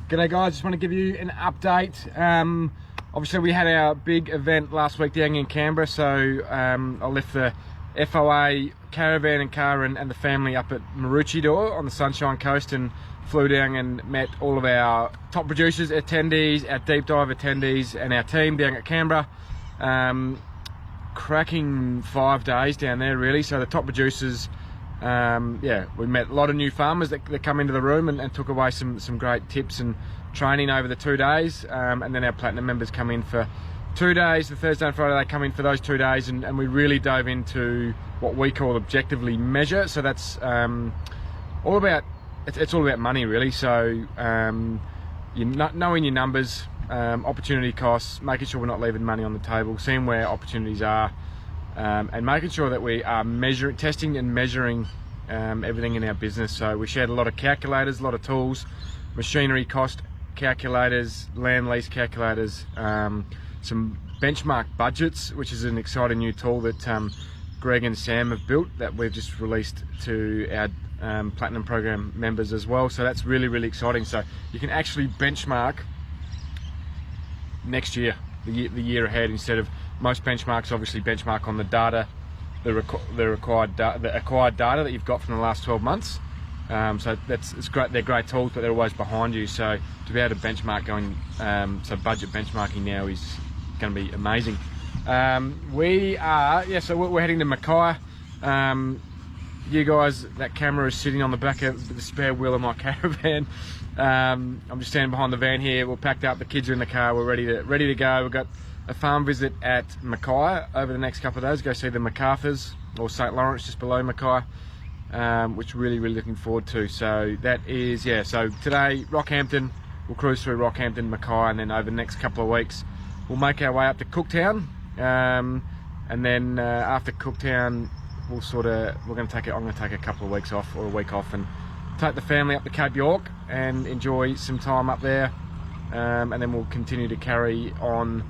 G'day guys, just want to give you an update. Obviously we had our big event last week down in Canberra, so I left the FOA caravan and car and the family up at Maroochydore on the Sunshine Coast and flew down and met all of our top producers, attendees, our deep dive attendees and our team down at Canberra. Cracking 5 days down there really. So the top producers, yeah, we met a lot of new farmers that come into the room and took away some great tips and training over the 2 days, and then our platinum members come in for 2 days. The Thursday and Friday they come in for those 2 days, and we really dove into what we call objectively measure. So that's all about, it's all about money really. So knowing your numbers, opportunity costs, making sure we're not leaving money on the table, seeing where opportunities are, and making sure that we are testing and measuring everything in our business. So we shared a lot of calculators, a lot of tools, machinery cost calculators, land lease calculators, some benchmark budgets, which is an exciting new tool that Greg and Sam have built that we've just released to our Platinum Program members as well. So that's really exciting. So you can actually benchmark next year, the year ahead, instead of most benchmarks obviously benchmark on the data, the acquired data that you've got from the last 12 months. So it's great. They're great tools, but they're always behind you. So to be able to benchmark going, so budget benchmarking now is going to be amazing. So we're heading to Mackay. You guys, that camera is sitting on the back of the spare wheel of my caravan. I'm just standing behind the van here. We're packed up. The kids are in the car. We're ready to go. We've got a farm visit at Mackay over the next couple of days. Go see the McArthurs, or St. Lawrence, just below Mackay, which really looking forward to. So that is, yeah, so today Rockhampton, we'll cruise through Rockhampton, Mackay, and then over the next couple of weeks we'll make our way up to Cooktown, and then after Cooktown I'm going to take a couple of weeks off, or a week off, and take the family up to Cape York and enjoy some time up there, and then we'll continue to carry on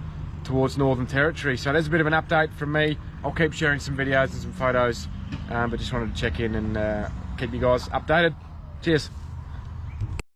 towards Northern Territory. So there's a bit of an update from me. I'll keep sharing some videos and some photos, but just wanted to check in and keep you guys updated. Cheers.